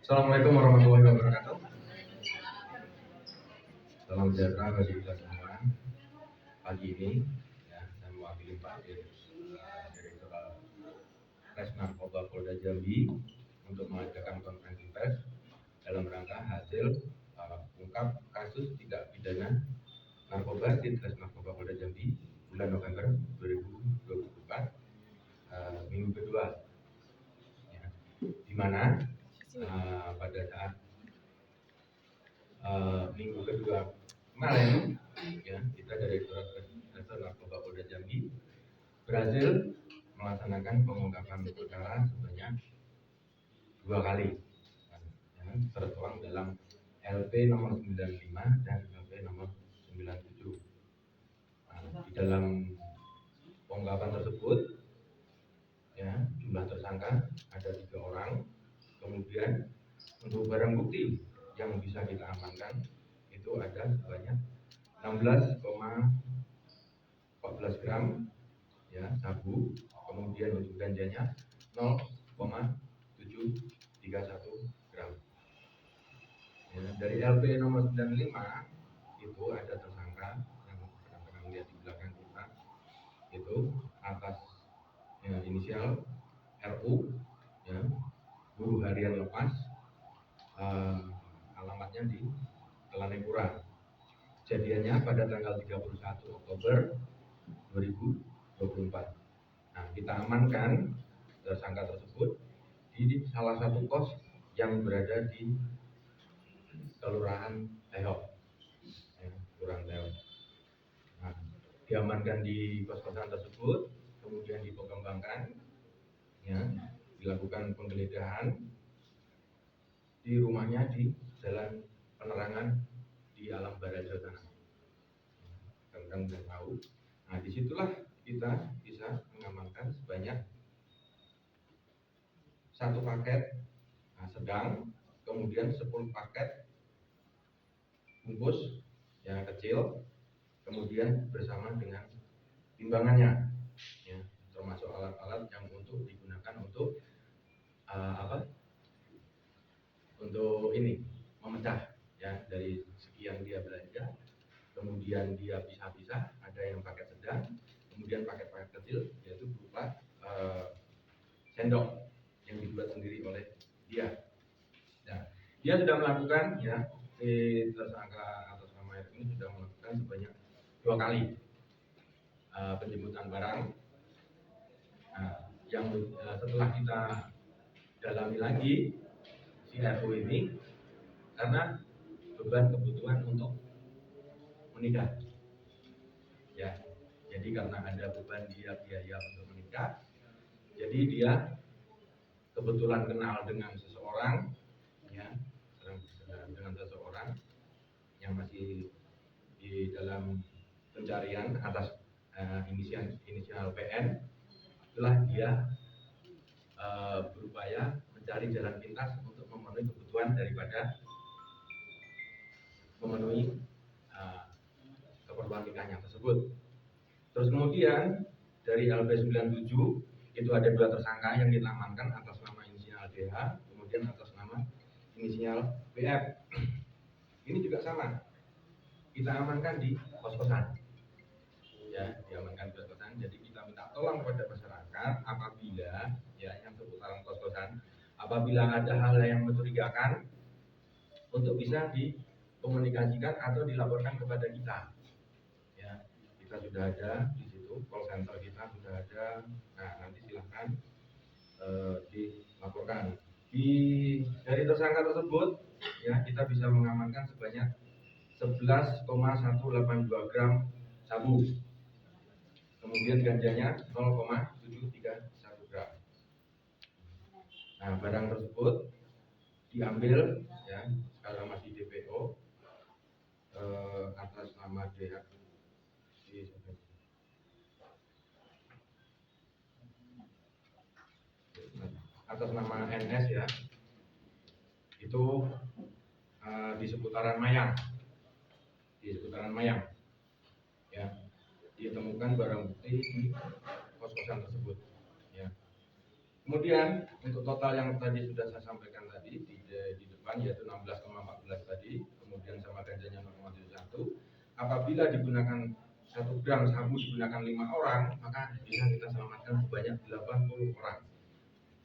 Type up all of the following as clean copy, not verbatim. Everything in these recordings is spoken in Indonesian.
Assalamualaikum warahmatullahi wabarakatuh. Salam sejahtera bagi kita semua. Pagi ini, ya, saya mewakili Pak Direktur Res Narkoba Polda Jambi untuk mengadakan konferensi pers dalam rangka hasil ungkap kasus tindak pidana narkoba di Res Narkoba Polda Jambi bulan November 2024, minggu kedua, ya, di mana pada saat minggu kedua kemarin, ya, kita dari Direktorat Narkoba Polda Jambi berhasil melaksanakan pengungkapan perkara sebanyak 2 kali, ya, tertuang dalam LP nomor 95 dan LP nomor 97. Di dalam pengungkapan tersebut, ya, jumlah tersangka ada 3 orang. Kemudian untuk barang bukti yang bisa kita amankan itu ada sebanyak 16,14 gram, ya, sabu. Kemudian untuk ganjanya 0,731 gram. Ya, dari LP nomor 95 itu ada tersangka yang rekan-rekan lihat di belakang kita, itu atas, ya, inisial RU, ya, buruh harian lepas, alamatnya di Telanepura. Kejadiannya pada tanggal 31 Oktober 2024. Nah, kita amankan tersangka tersebut di salah satu kos yang berada di Kelurahan Tehok, ya, Kelurahan Tehok. Nah, diamankan di kos-kosan tersebut, kemudian dikembangkan, ya, dilakukan penggeledahan di rumahnya di Jalan Penerangan di Alam Baraja sana. Kan sudah tahu. Nah, disitulah kita bisa mengamankan sebanyak 1 paket sedang, kemudian 10 paket bungkus yang kecil, kemudian bersama dengan timbangannya, ya, termasuk alat-alat yang untuk digunakan untuk untuk ini memecah, ya, dari sekian dia belanja. Kemudian dia pisah-pisah, ada yang paket sedang, kemudian paket-paket kecil, yaitu berupa sendok yang dibuat sendiri oleh dia. Nah, dia sudah melakukan, ya, tersangka atas nama ini sudah melakukan sebanyak 2 kali penjemputan barang. Nah, yang setelah kita dalami lagi si RU ini, karena beban kebutuhan untuk menikah, ya, jadi karena ada beban dia biaya untuk menikah, jadi dia kebetulan kenal dengan seseorang, ya, dengan seseorang yang masih di dalam pencarian atas inisial PN. Itulah dia berupaya mencari jalan pintas untuk memenuhi kebutuhan daripada memenuhi keperluan nikahnya tersebut. Terus kemudian dari LP 97 itu ada 2 tersangka yang kita amankan atas nama inisial DH, kemudian atas nama inisial BF. Ini juga sama, kita amankan di kos-kosan, ya, diamankan di kos-kosan. Jadi kita minta tolong kepada masyarakat apabila, ya, yang seputaran kos-kosan, apabila ada hal yang mencurigakan untuk bisa dikomunikasikan atau dilaporkan kepada kita, ya. Kita sudah ada di situ, call center kita sudah ada. Nah, nanti silahkan dilaporkan. Dari tersangka tersebut, ya, kita bisa mengamankan sebanyak 11,182 gram sabu. Kemudian ganjanya 0,731 gram. Nah, barang tersebut diambil, ya, sekarang masih DPO atas nama DH atas nama NS, ya, itu di seputaran Mayang, ya, ditemukan barang bukti di kos-kosan tersebut, ya. Kemudian untuk total yang tadi sudah saya sampaikan tadi di depan yaitu 16,14 tadi, kemudian sama ganjanya 0,71. Apabila digunakan 1 gram sabu digunakan 5 orang, maka bisa kita selamatkan sebanyak 80 orang.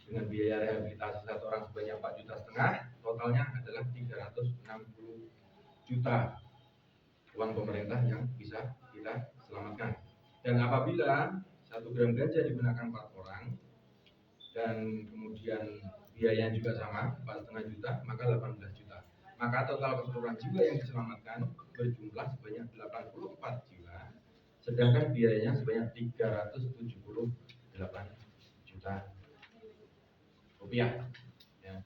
Dengan biaya rehabilitasi 1 orang sebanyak 4,5 juta, totalnya adalah 360 juta uang pemerintah yang bisa kita selamatkan. Dan apabila 1 gram ganja digunakan 4 orang dan kemudian biayanya juga sama 4,5 juta, maka 18 juta. Maka total keseluruhan jiwa yang diselamatkan berjumlah sebanyak 84 jiwa, sedangkan biayanya sebanyak 378 juta rupiah. Ya.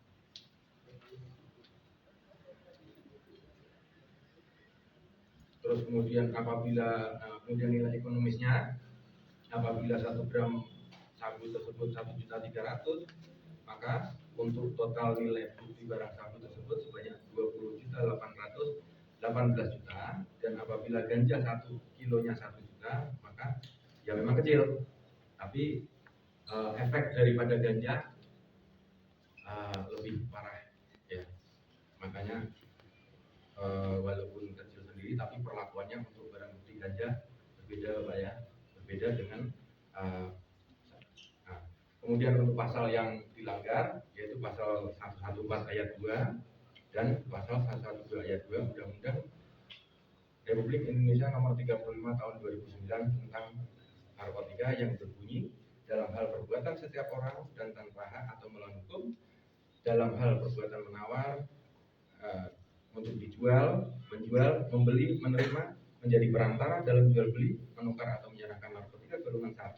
Terus kemudian apabila kemudian nilai ekonomisnya, apabila 1 gram sabu tersebut 1.300.000, maka untuk total nilai bukti barang sabu tersebut sebanyak 20.818 juta. Dan apabila ganja 1 kilonya 1 juta, maka ya memang kecil, tapi efek daripada ganja lebih parah ya. Makanya walaupun kecil sendiri, tapi perlakuannya untuk barang bukti ganja berbeda Pak ya, berbeda dengan kemudian untuk pasal yang dilanggar yaitu pasal 114 ayat 2 dan pasal 112 ayat 2 Undang-Undang Republik Indonesia Nomor 35 Tahun 2009 tentang narkotika yang berbunyi, dalam hal perbuatan setiap orang dan tanpa hak atau melawan hukum, dalam hal perbuatan menawar, untuk dijual, menjual, membeli, menerima, menjadi perantara dalam jual beli, menukar atau menyerahkan narkotika golongan 1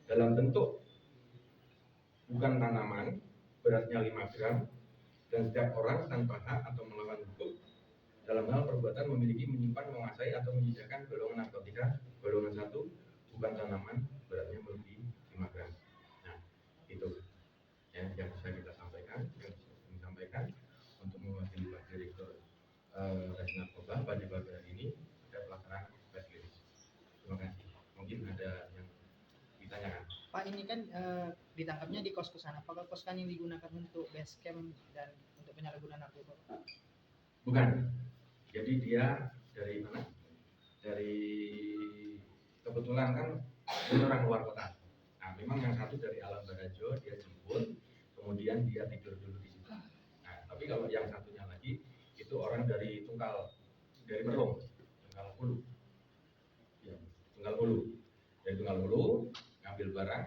dalam bentuk bukan tanaman, beratnya 5 gram, dan setiap orang tanpa hak atau melawan hukum dalam hal perbuatan memiliki, menyimpan, menguasai atau menyediakan golongan narkotika golongan 1 bukan tanaman, beratnya melebihi 5 gram. Nah, itu ya yang bisa kita sampaikan, yang bisa kami sampaikan untuk mewakili Pak Direktur Res Narkoba pada pagi hari ini ada pelaksanaan press release. Terima kasih. Mungkin ada yang ditanyakan. Pak, ini kan ditangkapnya di kos-kosan. Apakah kos-kosan yang digunakan untuk base camp dan untuk penyalahgunaan narkoba? Bukan. Jadi dia dari mana? Dari kebetulan kan ini orang luar kota. Nah, memang yang satu dari Alam Barajo dia jemput, kemudian dia tidur dulu di situ. Nah, tapi kalau yang satunya lagi itu orang dari Tunggal, dari Merung, Tunggal Hulu. Ya, Tunggal Hulu. Dari Tunggal Hulu ngambil barang,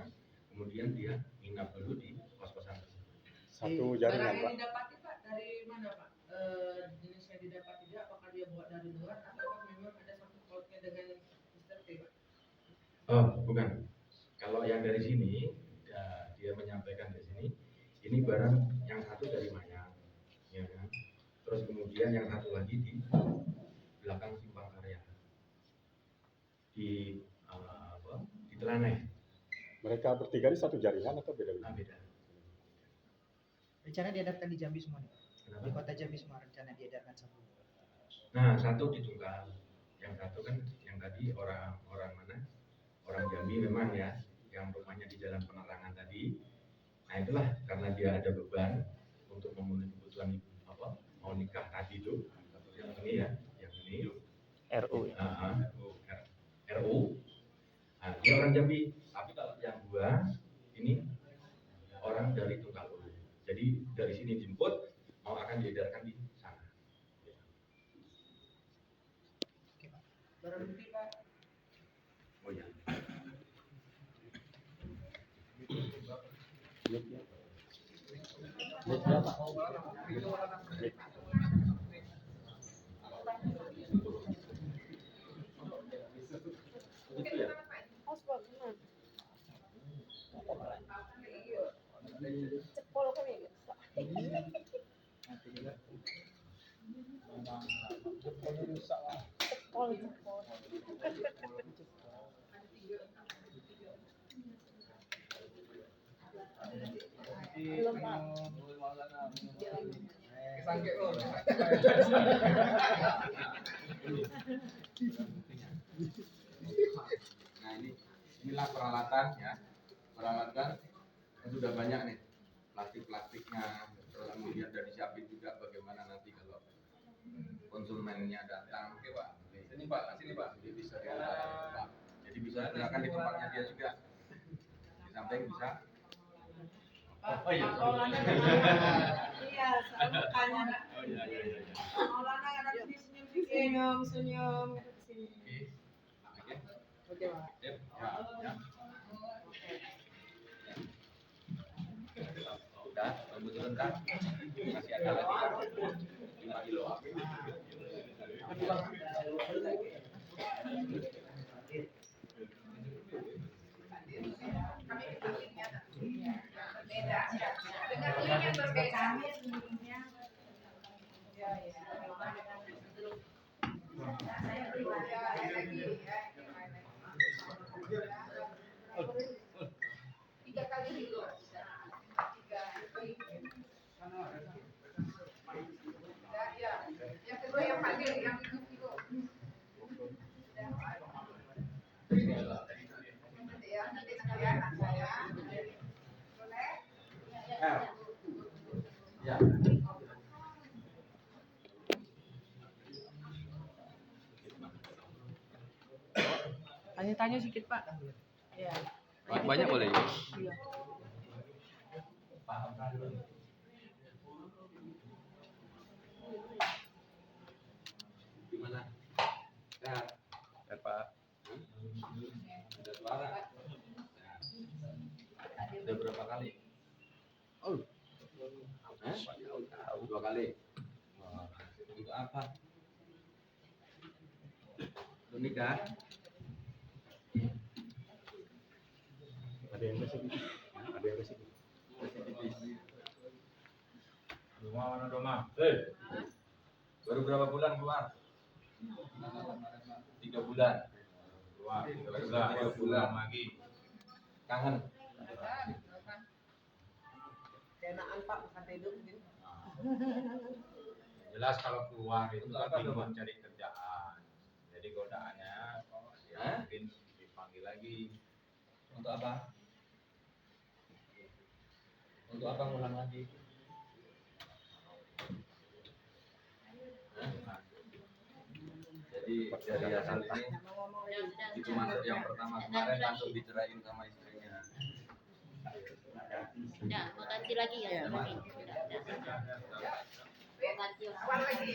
kemudian dia nginap dulu di kos-kosan. Satu jaringan, barang yang Pak. didapati Pak dari mana Pak? Jenis yang didapati juga apakah dia buat dari luar atau memang ada sangkut pautnya dengan Mr. T Pak? Oh, bukan. Kalau yang dari sini ya, dia menyampaikan di sini, ini barang yang satu dari Mayang, ya kan? Terus kemudian yang satu lagi di belakang Simpang Karya, di di Telanai. Mereka bertiga ini satu jaringan atau beda-beda? Beda. Rencana diedarkan di Jambi semua nih, Pak. Kenapa? Di kota Jambi semua rencana diedarkan semua. Nah, satu di Tunggal, yang satu kan yang tadi orang mana? Orang Jambi memang ya, yang rumahnya di Jalan Penerangan tadi. Nah itulah karena dia ada beban untuk memenuhi kebutuhan mau nikah tadi itu, yang ini ya, yang ini RU. RU. Nah, dia orang Jambi, tapi kalau yang dua ini orang dari Tunggal Hulu. Jadi dari sini jemput, mau akan diedarkan di sana. Oke, Pak. Barang bukti Pak. Oh ya. Cepol kami bisa. Cepol. Belum Pak. Nah inilah peralatan ya, peralatan yang sudah banyak nih, plastiknya, terus kemudian dari siapin juga bagaimana pasiennya datang, oke Pak, sini Pak, jadi bisa Pak. Jadi bisa gunakan di tempatnya dia juga. Di samping bisa. Oh iya. Maulana iya, selalu tanya. Oh iya. Maulana ada di senyum-senyum sini. Oke. Oke, Pak. Sip. Ya. Udah, tunggu sebentar. Masih ada lagi 5 kilo. Dengan ini yang berbeda. Tiga kali dulu. Yang kedua yang panggil yang itu kilo. Ya. Tanya-tanya sedikit, Pak. Ya. Banyak boleh ya? Iya. Gimana? Sehat? Sehat Pak. Ada suara? Udah berapa kali? Oh. Hah? 2 kali. Oh. Untuk apa? Untuk nikah? Ada yang resipi. Ada yang resipi. Rumah mana rumah? Baru berapa bulan keluar? 3 bulan. Keluar. Baru 3 bulan lagi. Kangen. Kenaan Pak bukan tidur gitu. Jelas kalau keluar itu Untuk kan apa, bingung Bapak? mencari kerjaan. Jadi godaannya ya Hah? mungkin dipanggil lagi. Untuk apa? Untuk apa ngulang lagi? Hah? Jadi dari hasil ini itu masuk yang pertama kemarin langsung diceraiin sama istrinya. Udah, mau ganti lagi ya? Iya. Lagi. Udah. Mau ganti orang. Awal lagi.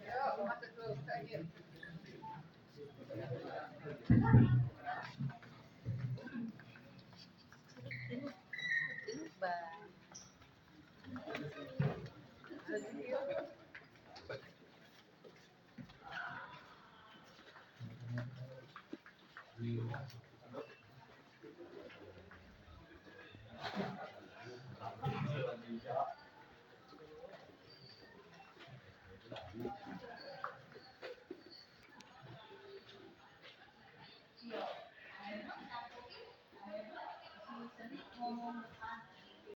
Yuk, masuk dulu. Ayo. Ngomong